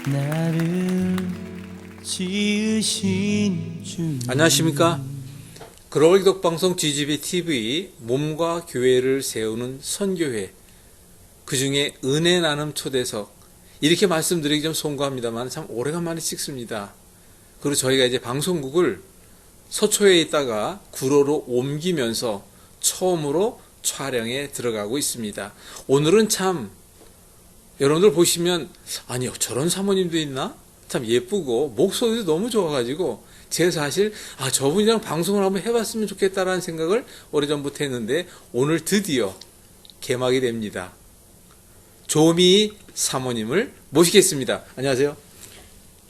나를 지으신 주. 안녕하십니까. 글로벌 기독방송 GGB TV 몸과 교회를 세우는 선교회, 그 중에 은혜 나눔 초대석, 이렇게 말씀드리기 좀 송구합니다만 참 오래간만에 찍습니다. 그리고 저희가 이제 방송국을 서초에 있다가 구로로 옮기면서 처음으로 촬영에 들어가고 있습니다. 오늘은 참 여러분들 보시면 아니 저런 사모님도 있나? 참 예쁘고 목소리도 너무 좋아가지고 제가 사실 저분이랑 방송을 한번 해봤으면 좋겠다라는 생각을 오래전부터 했는데 오늘 드디어 개막이 됩니다. 조미 사모님을 모시겠습니다. 안녕하세요.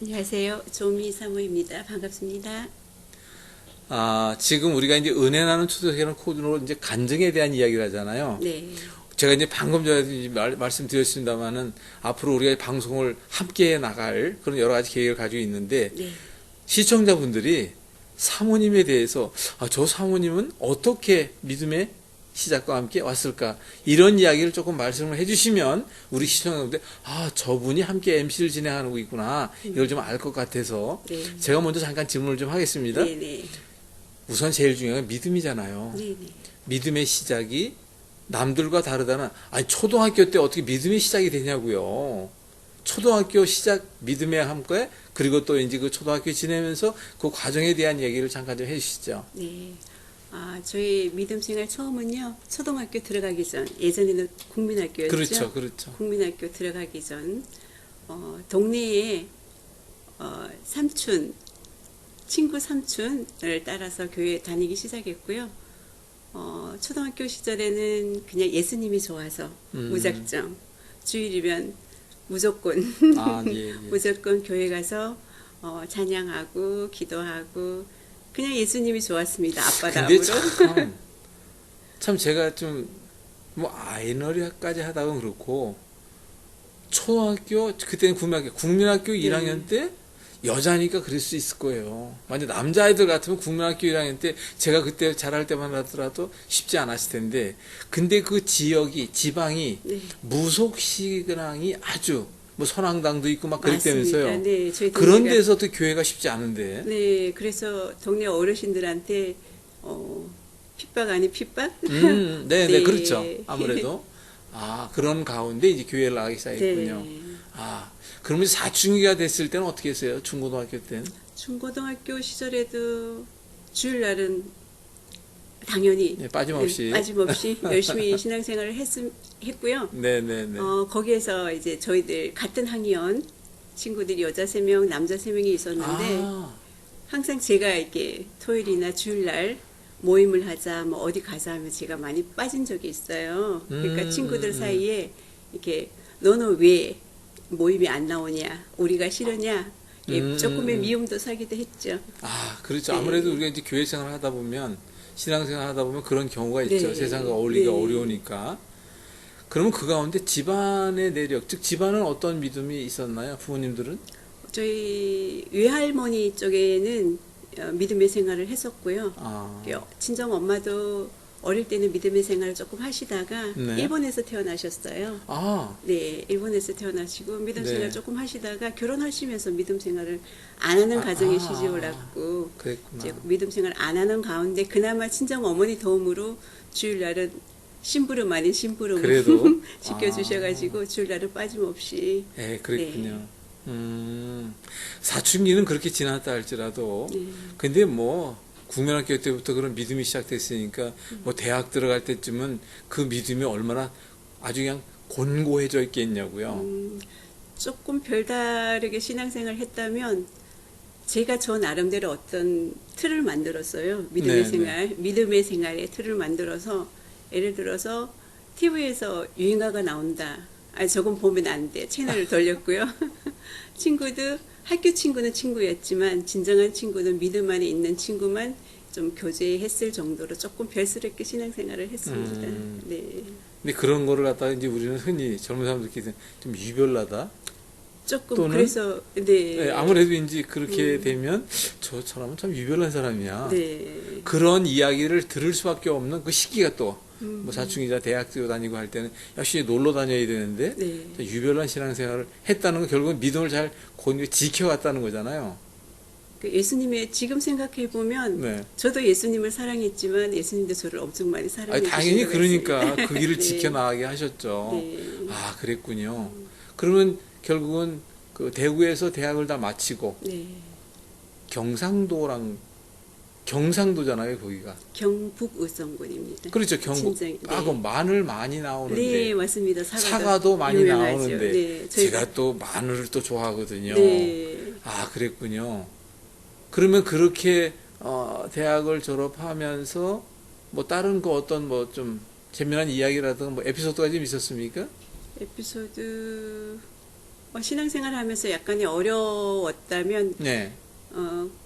안녕하세요. 조미 사모입니다. 반갑습니다. 지금 우리가 이제 은혜 나는 초대석이라는 코드로 이제 간증에 대한 이야기를 하잖아요. 네. 제가 이제 방금 전에 말씀드렸습니다만은 앞으로 우리가 방송을 함께 나갈 그런 여러 가지 계획을 가지고 있는데 네. 시청자분들이 사모님에 대해서 저 사모님은 어떻게 믿음의 시작과 함께 왔을까 이런 이야기를 조금 말씀을 해주시면 우리 시청자분들 저분이 함께 MC를 진행하고 있구나 이걸 좀 알 것 같아서 네. 제가 먼저 잠깐 질문을 좀 하겠습니다. 네. 네. 우선 제일 중요한 건 믿음이잖아요. 네. 믿음의 시작이 남들과 다르다는 초등학교 때 어떻게 믿음의 시작이 되냐고요. 초등학교 시작 믿음의 함께 그리고 또 이제 그 초등학교 지내면서 그 과정에 대한 얘기를 잠깐 좀 해주시죠. 네. 저희 믿음 생활 처음은요. 초등학교 들어가기 전, 예전에는 국민학교였죠. 그렇죠, 그렇죠. 국민학교 들어가기 전 동네에 친구 삼촌을 따라서 교회 다니기 시작했고요. 초등학교 시절에는 그냥 예수님이 좋아서 무작정 주일이면 무조건 예. 무조건 교회 가서 찬양하고 기도하고 그냥 예수님이 좋았습니다. 근데 아빠다움으로. 참 제가 좀 아이너리까지 하다가 그렇고 초등학교 그때는 국민학교 1학년 때 여자니까 그럴 수 있을 거예요. 만약 남자아이들 같으면 국민학교 1학년 때 제가 그때 잘할 때만 하더라도 쉽지 않았을 텐데 근데 그 지방이 네. 무속신앙이 아주 선앙당도 있고 막 그랬다면서요. 맞습니다. 네, 저희 그런 동네가- 데서도 교회가 쉽지 않은데. 네, 그래서 동네 어르신들한테 핍박 아닌 핍박? 네, 네. 그렇죠. 아무래도 그런 가운데 이제 교회를 나가기 시작했군요. 네. 그러면 사춘기가 됐을 때는 어떻게 했어요? 중고등학교 때는? 중고등학교 시절에도 주일날은 당연히 네, 빠짐없이. 열심히 신앙생활을 했고요. 네네네. 거기에서 이제 저희들 같은 학년 친구들이 여자 3명, 남자 3명이 있었는데 항상 제가 이렇게 토요일이나 주일날 모임을 하자, 어디 가자 하면 제가 많이 빠진 적이 있어요. 그러니까 친구들 사이에 이렇게 너는 왜 모임이 안 나오냐, 우리가 싫으냐, 조금의 미움도 사기도 했죠. 그렇죠. 네. 아무래도 우리가 이제 교회 생활을 하다 보면, 신앙생활 하다 보면 그런 경우가 있죠. 네. 세상과 어울리기가 네. 어려우니까. 그러면 그 가운데 집안의 내력, 즉 집안은 어떤 믿음이 있었나요? 부모님들은? 저희 외할머니 쪽에는 믿음의 생활을 했었고요. 친정 엄마도 어릴 때는 믿음의 생활을 조금 하시다가 네. 일본에서 태어나셨어요. 네, 일본에서 태어나시고 믿음 네. 생활 조금 하시다가 결혼하시면서 믿음 생활을 안 하는 가정에 시집을 낳고 그랬구나. 이제 믿음 생활 안 하는 가운데 그나마 친정 어머니 도움으로 주일날은 심부름 그래도? 시켜주셔가지고 주일날은 빠짐없이. 그랬군요. 사춘기는 그렇게 지났다 할지라도, 근데 국민학교 때부터 그런 믿음이 시작됐으니까, 대학 들어갈 때쯤은 그 믿음이 얼마나 아주 그냥 곤고해져 있겠냐고요. 조금 별다르게 신앙생활 했다면 제가 저 나름대로 어떤 틀을 만들었어요. 믿음의 생활의 틀을 만들어서 예를 들어서 TV에서 유행가가 나온다. 저건 보면 안 돼. 채널을 돌렸고요. 학교 친구는 친구였지만 진정한 친구는 믿음 안에 있는 친구만 좀 교제했을 정도로 조금 별스럽게 신앙생활을 했습니다. 네. 근데 그런 거를 갖다가 이제 우리는 흔히 젊은 사람들끼리 좀 유별나다? 조금 또는 그래서 네. 네, 아무래도 이제 그렇게 되면 저 사람은 참 유별난 사람이야. 네. 그런 이야기를 들을 수밖에 없는 그 시기가 또 뭐 음. 사춘기자 대학교 다니고 할 때는 역시 놀러 다녀야 되는데 네. 유별난 신앙생활을 했다는 건 결국은 믿음을 잘 지켜왔다는 거잖아요. 그 예수님의 지금 생각해 보면 네. 저도 예수님을 사랑했지만 예수님도 저를 엄청 많이 사랑해 아니, 당연히 주신 것 같습니다. 그러니까 그 길을 네. 지켜나가게 하셨죠. 네. 아, 그랬군요. 그러면 결국은 그 대구에서 대학을 다 마치고 네. 경상도잖아요, 거기가. 경북 의성군입니다. 그렇죠, 경북. 진짜, 네. 아, 그 마늘 많이 나오는데. 네, 맞습니다. 사과도 많이 유명하죠. 나오는데. 네, 제가 또 마늘을 또 좋아하거든요. 네. 아, 그랬군요. 그러면 그렇게 대학을 졸업하면서 뭐 다른 거 어떤 뭐 좀 재미난 이야기라든가 뭐 에피소드가 좀 있었습니까? 에피소드 신앙생활 하면서 약간의 어려웠다면 네.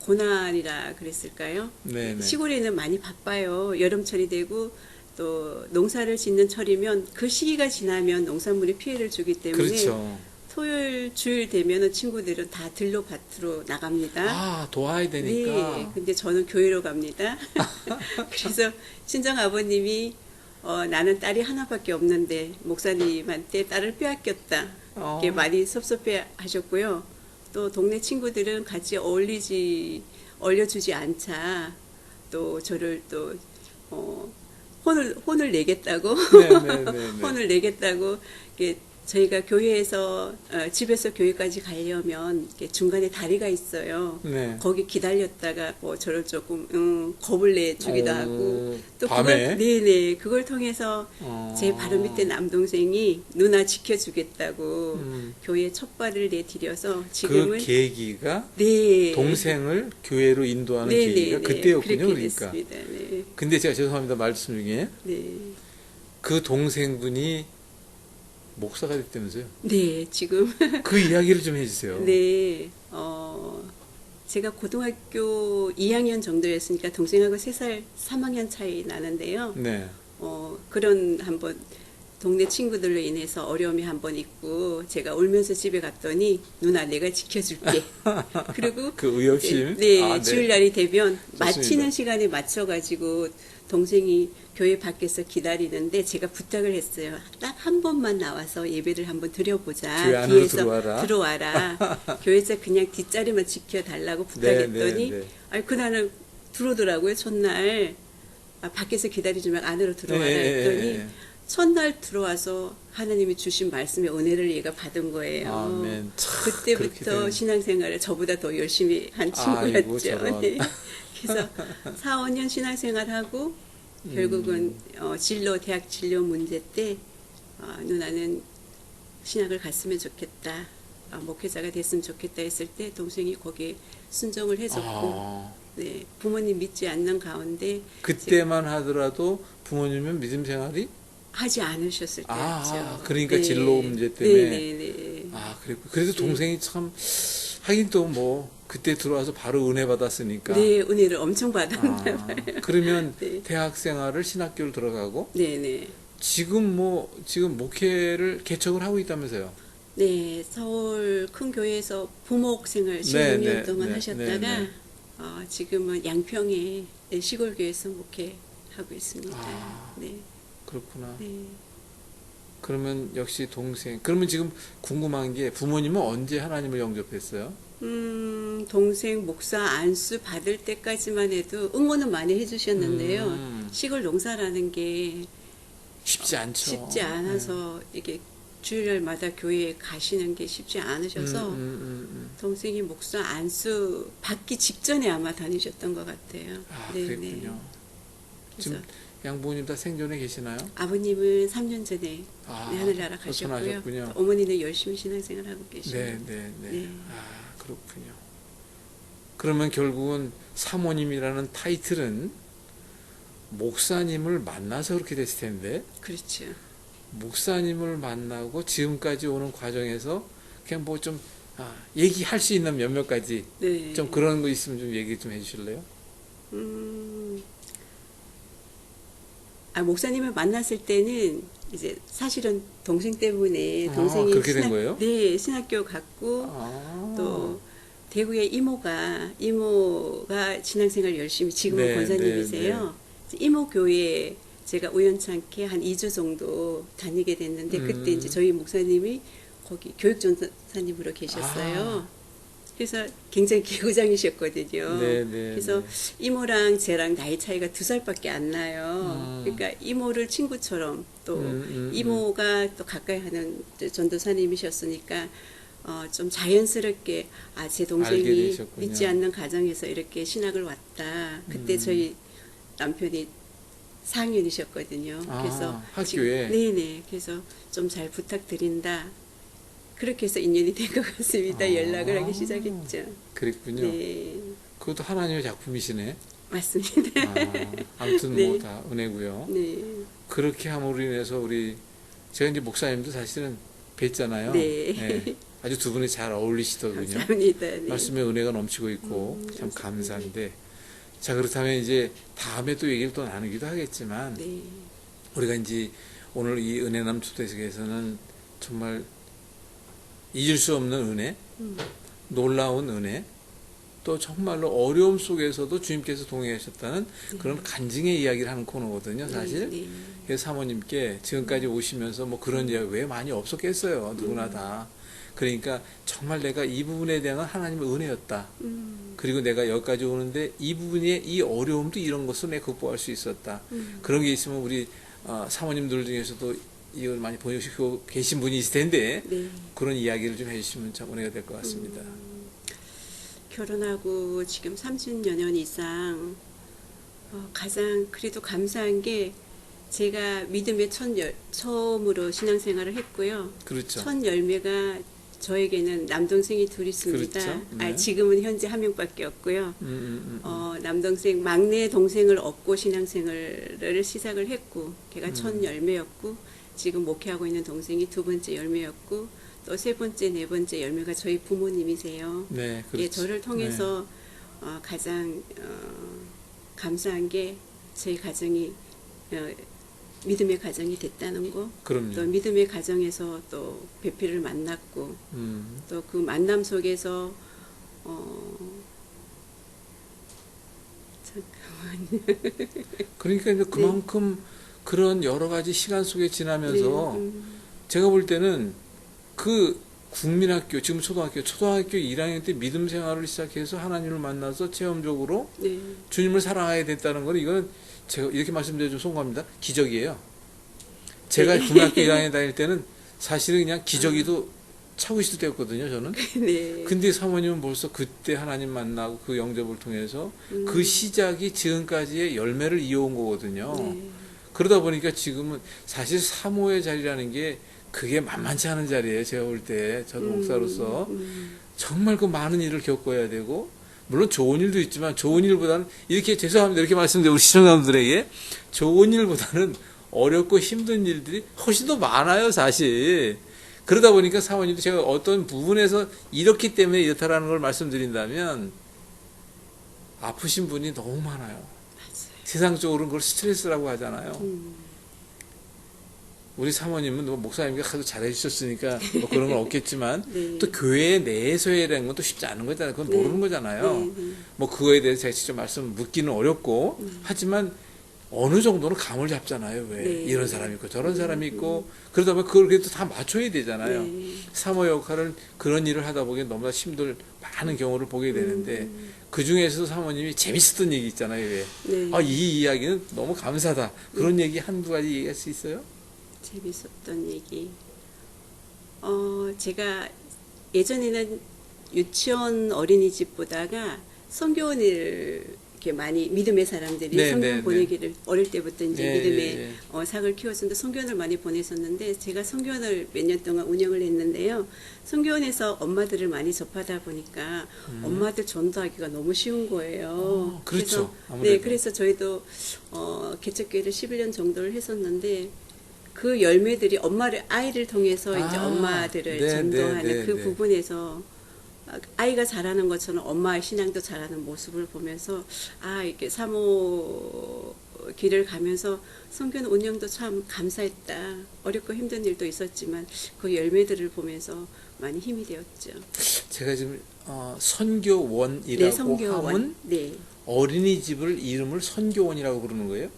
고난이라 그랬을까요? 네, 네. 시골에는 많이 바빠요. 여름철이 되고 또 농사를 짓는 철이면 그 시기가 지나면 농산물이 피해를 주기 때문에 그렇죠. 토요일 주일 되면은 친구들은 다 들로 밭으로 나갑니다. 아, 도와야 되니까. 네, 근데 저는 교회로 갑니다. 그래서 친정 아버님이 나는 딸이 하나밖에 없는데 목사님한테 딸을 빼앗겼다. 이렇게 많이 섭섭해 하셨고요. 또 동네 친구들은 같이 얼려주지 않자. 또 저를 또 혼을 내겠다고 네, 네, 네, 네. 혼을 내겠다고 이렇게 저희가 교회에서 집에서 교회까지 가려면 이렇게 중간에 다리가 있어요. 네. 거기 기다렸다가 뭐 저를 조금 겁을 내주기도 하고 또 밤에? 네네 그걸 통해서 제 바로 밑에 남동생이 누나 지켜주겠다고 교회 첫 발을 내디뎌서 지금은 그 계기가 네 동생을 교회로 인도하는 네, 계기가 네, 네. 그때였군요. 그렇게 그러니까. 됐습니다. 네. 근데 제가 죄송합니다. 말씀 중에 네. 그 동생분이 목사가 됐다면서요? 네, 지금 그 이야기를 좀 해주세요. 네, 제가 고등학교 2학년 정도였으니까 동생하고 3살, 3학년 차이 나는데요. 네. 그런 한번 동네 친구들로 인해서 어려움이 한번 있고 제가 울면서 집에 갔더니 누나 내가 지켜줄게. 그리고 그 의협심. 네, 아, 네. 주일날이 되면 마치는 좋습니다. 시간에 맞춰가지고 동생이 교회 밖에서 기다리는데 제가 부탁을 했어요. 딱 한 번만 나와서 예배를 한번 드려보자. 교회 안으로 뒤에서 들어와라. 교회에서 그냥 뒷자리만 지켜달라고 부탁했더니 네, 네. 아니 그날은 들어오더라고요. 첫날 밖에서 기다리지 말고 안으로 들어와라 했더니 네. 첫날 들어와서 하나님이 주신 말씀의 은혜를 얘가 받은 거예요. 아멘. 참, 그렇게 그때부터 되는. 신앙생활을 저보다 더 열심히 한 아이고, 친구였죠. 저런. 네. 그래서 4, 5년 신앙생활하고 결국은 대학 진로 문제 때 누나는 신학을 갔으면 좋겠다. 목회자가 됐으면 좋겠다 했을 때 동생이 거기에 순종을 해줬고 네, 부모님 믿지 않는 가운데 그때만 하더라도 부모님은 믿음 생활이 하지 않으셨을 때였죠. 그러니까 진로 문제 때문에. 네. 아, 그랬고. 그래도 동생이 참 하긴 또 뭐 그때 들어와서 바로 은혜 받았으니까. 네, 은혜를 엄청 받았나 봐요. 그러면 네. 대학 생활을 신학교를 들어가고 네. 지금 목회를 개척을 하고 있다면서요? 네, 서울 큰 교회에서 부목 생활 16년 동안 하셨다가 지금은 양평에 시골 교회에서 목회하고 있습니다. 네. 그렇구나. 네. 그러면 역시 동생. 그러면 지금 궁금한 게 부모님은 언제 하나님을 영접했어요? 동생 목사 안수 받을 때까지만 해도 응원은 많이 해주셨는데요. 시골 농사라는 게 쉽지 않죠. 쉽지 않아서 이게 주일날마다 교회에 가시는 게 쉽지 않으셔서 동생이 목사 안수 받기 직전에 아마 다니셨던 것 같아요. 그랬군요. 지금 양부모님 다 생존에 계시나요? 아버님은 3년 전에 하늘나라 가셨고요. 돌아가셨군요. 어머니는 열심히 신앙생활 하고 계시고. 네. 그렇군요. 그러면 결국은 사모님이라는 타이틀은 목사님을 만나서 그렇게 됐을 텐데. 그렇죠. 목사님을 만나고 지금까지 오는 과정에서 그냥 뭐 좀 얘기할 수 있는 몇몇 가지 좀 그런 거 있으면 좀 얘기 좀 해주실래요? 목사님을 만났을 때는 이제 사실은 동생 때문에 아, 동생이 그렇게 된 거예요? 네, 신학교 갔고 아. 또 대구에 이모가 신앙생활 열심히 지금은 네, 권사님이세요. 이모 교회에 제가 우연찮게 한 2주 정도 다니게 됐는데 그때 이제 저희 목사님이 거기 교육전사님으로 계셨어요. 그래서 굉장히 기구장이셨거든요. 네, 네, 그래서 네. 이모랑 쟤랑 나이 차이가 2살밖에 안 나요. 그러니까 이모를 친구처럼 또 이모가 또 가까이 하는 전도사님이셨으니까 좀 자연스럽게 제 알게 동생이 되셨군요. 믿지 않는 가정에서 이렇게 신학을 왔다. 그때 저희 남편이 4학년이셨거든요. 그래서 학교에? 네네. 그래서 좀 잘 부탁드린다. 그렇게 해서 인연이 된 것 같습니다. 아. 연락을 하기 시작했죠. 그랬군요. 네, 그것도 하나님의 작품이시네. 맞습니다. 아무튼 네. 뭐 다 은혜고요. 네, 그렇게 함으로 인해서 제가 이제 목사님도 사실은 뵀잖아요. 네. 아주 두 분이 잘 어울리시더군요. 감사합니다. 네. 말씀에 은혜가 넘치고 있고 참 감사한데, 자, 그렇다면 이제 다음에 또 얘기를 또 나누기도 하겠지만, 네, 우리가 이제 오늘 이 은혜남 초대석에서는 정말 잊을 수 없는 은혜, 놀라운 은혜, 또 정말로 어려움 속에서도 주님께서 동행하셨다는 그런 간증의 이야기를 하는 코너거든요, 사실. 네, 네. 그래서 사모님께 지금까지 오시면서 뭐 그런 이야기 왜 많이 없었겠어요, 누구나 다. 그러니까 정말 내가 이 부분에 대한 하나님의 은혜였다. 그리고 내가 여기까지 오는데 이 부분에 이 어려움도 이런 것을 내가 극복할 수 있었다. 그런 게 있으면 우리 사모님들 중에서도 이걸 많이 보내시고 계신 분이 있을 텐데, 네. 그런 이야기를 좀 해주시면 참 은혜가 될 것 같습니다. 결혼하고 지금 30여 년 이상 가장 그래도 감사한 게 제가 믿음의 처음으로 신앙생활을 했고요. 그렇죠. 첫 열매가 저에게는 남동생이 둘 있습니다. 그렇죠. 네. 지금은 현재 한 명밖에 없고요. 남동생 막내 동생을 얻고 신앙생활을 시작을 했고 걔가 첫 열매였고 지금 목회하고 있는 동생이 두 번째 열매였고 또 세 번째, 네 번째 열매가 저희 부모님이세요. 네, 그렇죠. 예, 저를 통해서 가장 감사한 게 저희 가정이 믿음의 가정이 됐다는 거. 그럼요. 또 믿음의 가정에서 또 배필을 만났고 또 그 만남 속에서 잠깐만요. 그러니까 이제 그만큼 그런 여러 가지 시간 속에 지나면서 네, 제가 볼 때는 그 국민학교, 지금 초등학교 1학년 때 믿음 생활을 시작해서 하나님을 만나서 체험적으로 네. 주님을 사랑하게 됐다는 건 이거는 제가 이렇게 말씀드려 좀 송구합니다. 기적이에요. 제가 네. 국민학교 1학년 다닐 때는 사실은 그냥 기저귀도 차고 있을 때였거든요, 저는. 네. 근데 사모님은 벌써 그때 하나님 만나고 그 영접을 통해서 그 시작이 지금까지의 열매를 이어온 거거든요. 네. 그러다 보니까 지금은 사실 사모의 자리라는 게 그게 만만치 않은 자리예요. 제가 볼 때 저도 목사로서 정말 그 많은 일을 겪어야 되고, 물론 좋은 일도 있지만 좋은 일보다는 이렇게, 죄송합니다, 이렇게 말씀드려 우리 시청자분들에게, 좋은 일보다는 어렵고 힘든 일들이 훨씬 더 많아요, 사실. 그러다 보니까 사모님도 제가 어떤 부분에서 이렇기 때문에 이렇다라는 걸 말씀드린다면, 아프신 분이 너무 많아요. 맞아요. 세상적으로는 그걸 스트레스라고 하잖아요. 우리 사모님은 뭐 목사님과 하도 잘해주셨으니까 뭐 그런 건 없겠지만 네. 또 교회 내에서 해야 되는 건 또 쉽지 않은 거잖아요. 그건 네. 모르는 거잖아요. 네, 네. 뭐 그거에 대해서 제가 직접 말씀 묻기는 어렵고 하지만 어느 정도는 감을 잡잖아요. 왜 네. 이런 사람이 있고 저런 사람이 있고 그러다 보면 그걸 그래도 다 맞춰야 되잖아요. 네. 사모 역할을 그런 일을 하다 보기엔 너무나 힘들 많은 경우를 보게 되는데 그 중에서도 사모님이 재밌었던 얘기 있잖아요. 왜? 네. 이 이야기는 너무 감사하다. 그런 얘기 한두 가지 얘기할 수 있어요? 재밌었던 얘기. 제가 예전에는 유치원 어린이집 보다가 성교원을 이렇게 많이 믿음의 사람들이 네, 성교원 네, 보내기를 어릴 때부터 이제 네, 믿음의 네, sak을 키웠었는데 성교원을 많이 보냈었는데 제가 성교원을 몇 년 동안 운영을 했는데요. 성교원에서 엄마들을 많이 접하다 보니까 엄마들 전도하기가 너무 쉬운 거예요. 그렇죠. 그래서, 아무래도. 네, 그래서 저희도 개척교회를 11년 정도를 했었는데 그 열매들이 아이를 통해서 이제 엄마들을 네, 전도하는 네, 네, 그 네. 부분에서 아이가 자라는 것처럼 엄마의 신앙도 자라는 모습을 보면서 이렇게 사모 길을 가면서 성교는 운영도 참 감사했다. 어렵고 힘든 일도 있었지만 그 열매들을 보면서 많이 힘이 되었죠. 제가 지금 네, 선교원이라고 성교원. 하면 네. 어린이집을 이름을 선교원이라고 부르는 거예요?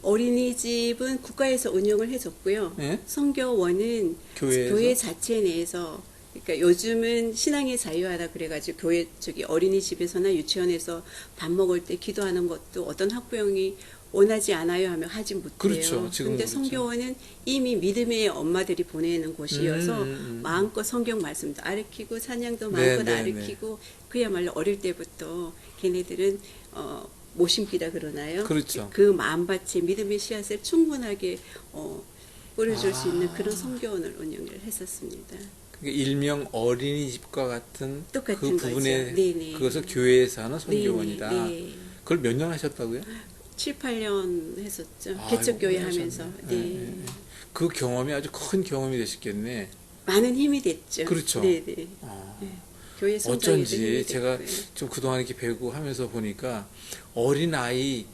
어린이집은 국가에서 운영을 해줬고요. 네? 성교원은 교회에서? 교회 자체 내에서 그러니까 요즘은 신앙의 자유하다 그래가지고 교회 저기 어린이집에서나 유치원에서 밥 먹을 때 기도하는 것도 어떤 학부형이 원하지 않아요 하면 하지 못해요. 그렇죠. 지금은 근데 그렇죠. 성교원은 이미 믿음의 엄마들이 보내는 곳이어서 음. 마음껏 성경 말씀도 아르키고 찬양도 마음껏 네, 네, 아르키고 그야말로 어릴 때부터 걔네들은 모심기다 그러나요? 그렇죠. 그 마음밭에 믿음의 씨앗을 충분하게 뿌려줄 수 있는 그런 성교원을 운영을 했었습니다. 그러니까 일명 어린이집과 같은 똑같은 그 부분에 거죠. 네네. 그것을 교회에서 하는 선교원이다. 네네. 네. 그걸 몇 년 하셨다고요? 7, 8년 했었죠. 아이고, 개척교회 오래 하면서. 하셨네. 네. 네, 네. 그 경험이 아주 큰 경험이 되셨겠네. 많은 힘이 됐죠. 그렇죠. 네네. 어. 네. 교회 성장에도 어쩐지 힘이 제가 됐고요. 좀 그동안 이렇게 배우고 하면서 보니까 어린아이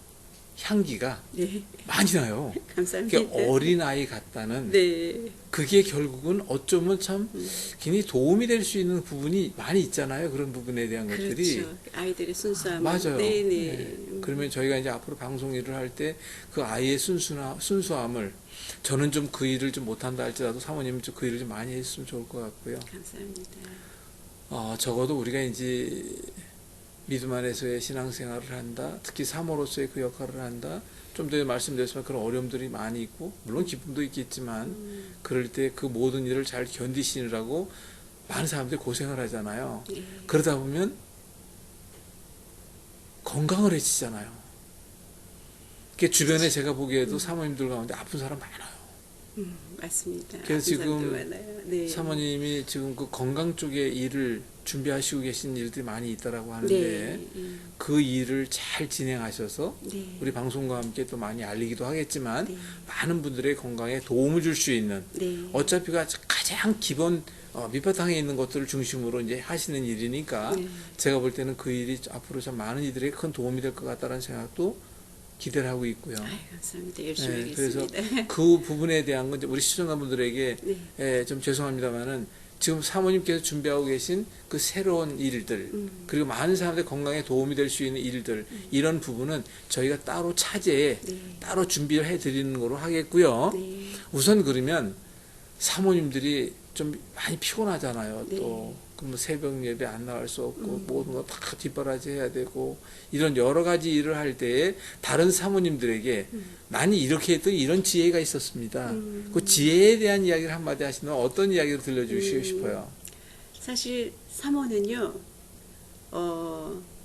향기가 네. 많이 나요. 감사합니다. 그게 어린아이 같다는 네. 그게 결국은 어쩌면 참 굉장히 도움이 될 수 있는 부분이 많이 있잖아요. 그런 부분에 대한 것들이. 그렇죠. 아이들의 순수함. 맞아요. 네네. 네. 그러면 저희가 이제 앞으로 방송 일을 할 때 그 아이의 순수함을 저는 좀 그 일을 좀 못한다 할지라도 사모님은 좀 그 일을 좀 많이 했으면 좋을 것 같고요. 감사합니다. 적어도 우리가 이제 믿음 안에서의 신앙생활을 한다. 특히 사모로서의 그 역할을 한다. 좀 전에 말씀드렸지만 그런 어려움들이 많이 있고 물론 기쁨도 있겠지만 그럴 때 그 모든 일을 잘 견디시느라고 많은 사람들이 고생을 하잖아요. 네. 그러다 보면 건강을 해치잖아요. 주변에 제가 보기에도 사모님들 가운데 아픈 사람 많아요. 맞습니다. 그래서 아픈 사람도 지금 많아요. 네. 사모님이 지금 그 건강 쪽에 일을 준비하시고 계신 일들이 많이 있다라고 하는데 네. 그 일을 잘 진행하셔서 네. 우리 방송과 함께 또 많이 알리기도 하겠지만 네. 많은 분들의 건강에 도움을 줄 수 있는 네. 어차피가 가장 기본 밑바탕에 있는 것들을 중심으로 이제 하시는 일이니까 네. 제가 볼 때는 그 일이 앞으로 참 많은 이들에게 큰 도움이 될 것 같다는 생각도 기대를 하고 있고요. 아유, 감사합니다. 열심히 네, 그래서 하겠습니다. 그 부분에 대한 건 이제 우리 시청자분들에게 네. 좀 죄송합니다만은 지금 사모님께서 준비하고 계신 그 새로운 일들 그리고 많은 사람들의 건강에 도움이 될 수 있는 일들 이런 부분은 저희가 따로 차제에 네. 따로 준비를 해드리는 거로 하겠고요. 네. 우선 그러면 사모님들이 좀 많이 피곤하잖아요. 네. 또 뭐 새벽 예배 안 나갈 수 없고 모든 거 다 뒷바라지 해야 되고 이런 여러 가지 일을 할 때에 다른 사모님들에게 나는 이렇게 했더니 이런 지혜가 있었습니다. 그 지혜에 대한 이야기를 한마디 하시면 어떤 이야기를 들려주시고 싶어요? 사실 사모는요,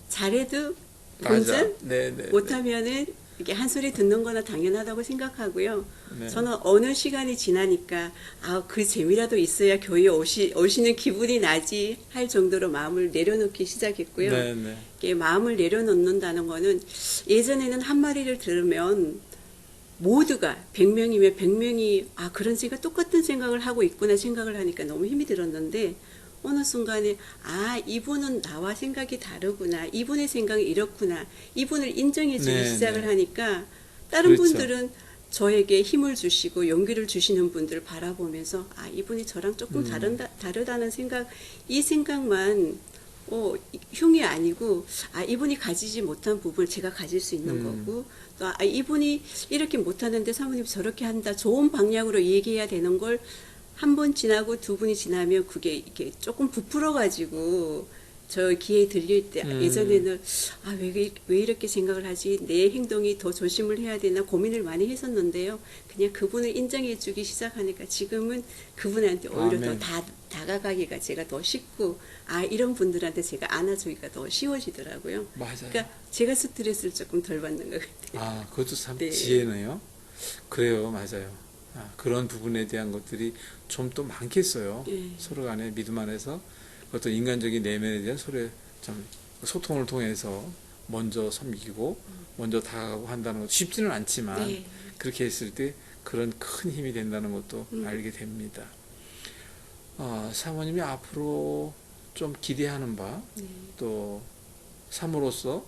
잘해도 맞아. 본전, 네네. 못하면은 이게 한 소리 듣는 거나 당연하다고 생각하고요. 네. 저는 어느 시간이 지나니까, 그 재미라도 있어야 교회에 오시는 기분이 나지 할 정도로 마음을 내려놓기 시작했고요. 네네. 이게 마음을 내려놓는다는 거는 예전에는 한 마리를 들으면 모두가 100명이면 100명이 그런 생각 똑같은 생각을 하고 있구나 생각을 하니까 너무 힘이 들었는데 어느 순간에 이분은 나와 생각이 다르구나 이분의 생각이 이렇구나 이분을 인정해주기 네, 시작을 네. 하니까 다른 그렇죠. 분들은 저에게 힘을 주시고 용기를 주시는 분들을 바라보면서 이분이 저랑 조금 다르다는 생각 이 생각만 흉이 아니고 이분이 가지지 못한 부분을 제가 가질 수 있는 거고 또 이분이 이렇게 못하는데 사모님 저렇게 한다 좋은 방향으로 얘기해야 되는 걸 한 번 지나고 두 분이 지나면 그게 이렇게 조금 부풀어 가지고 저 귀에 들릴 때 예전에는 왜 이렇게 생각을 하지 내 행동이 더 조심을 해야 되나 고민을 많이 했었는데요 그냥 그분을 인정해 주기 시작하니까 지금은 그분한테 오히려 아멘. 더 다가가기가 제가 더 쉽고 이런 분들한테 제가 안아주기가 더 쉬워지더라고요. 맞아요. 그러니까 제가 스트레스를 조금 덜 받는 것 같아요. 그것도 참 네. 지혜네요. 그래요, 맞아요. 그런 부분에 대한 것들이 좀 또 많겠어요. 네. 서로 간에 믿음 안에서 어떤 인간적인 내면에 대한 좀 소통을 통해서 먼저 섬기고 먼저 다가가고 한다는 것도 쉽지는 않지만 네. 그렇게 했을 때 그런 큰 힘이 된다는 것도 알게 됩니다. 사모님이 앞으로 좀 기대하는 바, 네. 또 사모로서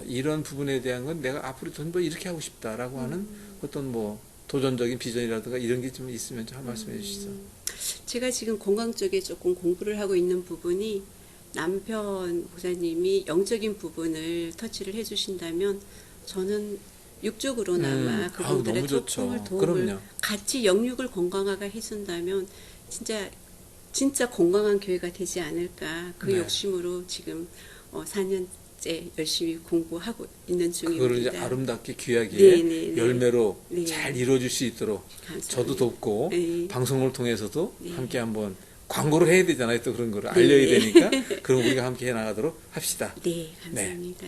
이런 부분에 대한 건 내가 앞으로 좀 더 이렇게 하고 싶다라고 하는 어떤 뭐 도전적인 비전이라든가 이런 게 좀 있으면 좀 한 말씀 해주시죠. 제가 지금 건강 쪽에 조금 공부를 하고 있는 부분이 남편 목사님이 영적인 부분을 터치를 해주신다면 저는 육적으로나마 그분들의 너무 좋죠. 조금을 도움을 그럼요. 같이 같이 영육을 건강하게 해준다면 진짜 건강한 교회가 되지 않을까 그 네. 욕심으로 지금 4년째 열심히 공부하고 있는 그거를 이제 중입니다. 아름답게 귀하게 네. 열매로 네. 잘 이루어질 수 있도록 감사합니다. 저도 돕고 네. 방송을 통해서도 네. 함께 한번 광고를 해야 되잖아요. 또 그런 거를 네. 알려야 되니까 그럼 우리가 함께 해나가도록 합시다. 네, 감사합니다.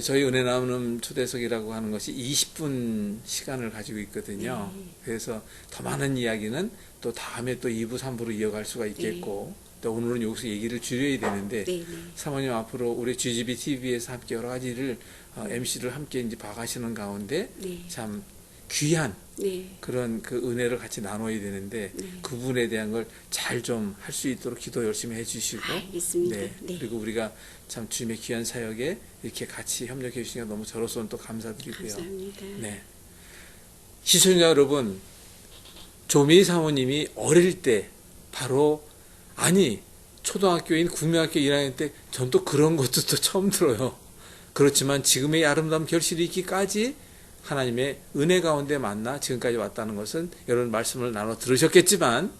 저희 은혜 나눔 초대석이라고 하는 것이 20분 시간을 가지고 있거든요. 네. 그래서 더 많은 이야기는 또 다음에 또 2부, 3부로 이어갈 수가 있겠고 또 오늘은 여기서 얘기를 줄여야 되는데 네, 네. 사모님 앞으로 우리 GGB TV에서 함께 여러 가지를 MC를 함께 이제 봐가시는 가운데 네. 참 귀한 네. 그런 그 은혜를 같이 나눠야 되는데 네. 그 부분에 대한 걸 잘 좀 할 수 있도록 기도 열심히 해주시고 알겠습니다. 네. 네. 그리고 우리가 참 주님의 귀한 사역에 이렇게 같이 협력해 주시니까 너무 저로서는 또 감사드리고요. 감사합니다. 네. 시청자 여러분, 조미 사모님이 어릴 때 바로 초등학교인 국민학교 1학년 때 전 또 그런 것도 또 처음 들어요. 그렇지만 지금의 아름다운 결실이 있기까지 하나님의 은혜 가운데 만나 지금까지 왔다는 것은 여러분 말씀을 나눠 들으셨겠지만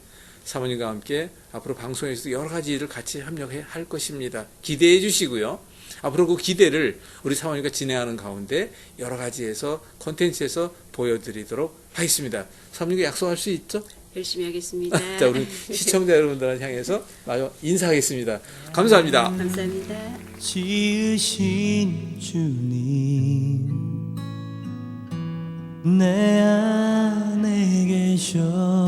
사모님과 함께 앞으로 방송에서도 여러 가지 일을 같이 협력해 할 것입니다. 기대해 주시고요. 앞으로 그 기대를 우리 사모님과 진행하는 가운데 여러 가지에서 콘텐츠에서 보여드리도록 하겠습니다. 사모님과 약속할 수 있죠? 열심히 하겠습니다. 자, 우리 시청자 여러분들을 향해서 마저 인사하겠습니다. 감사합니다. 감사합니다. 지으신 주님 내 안에 계셔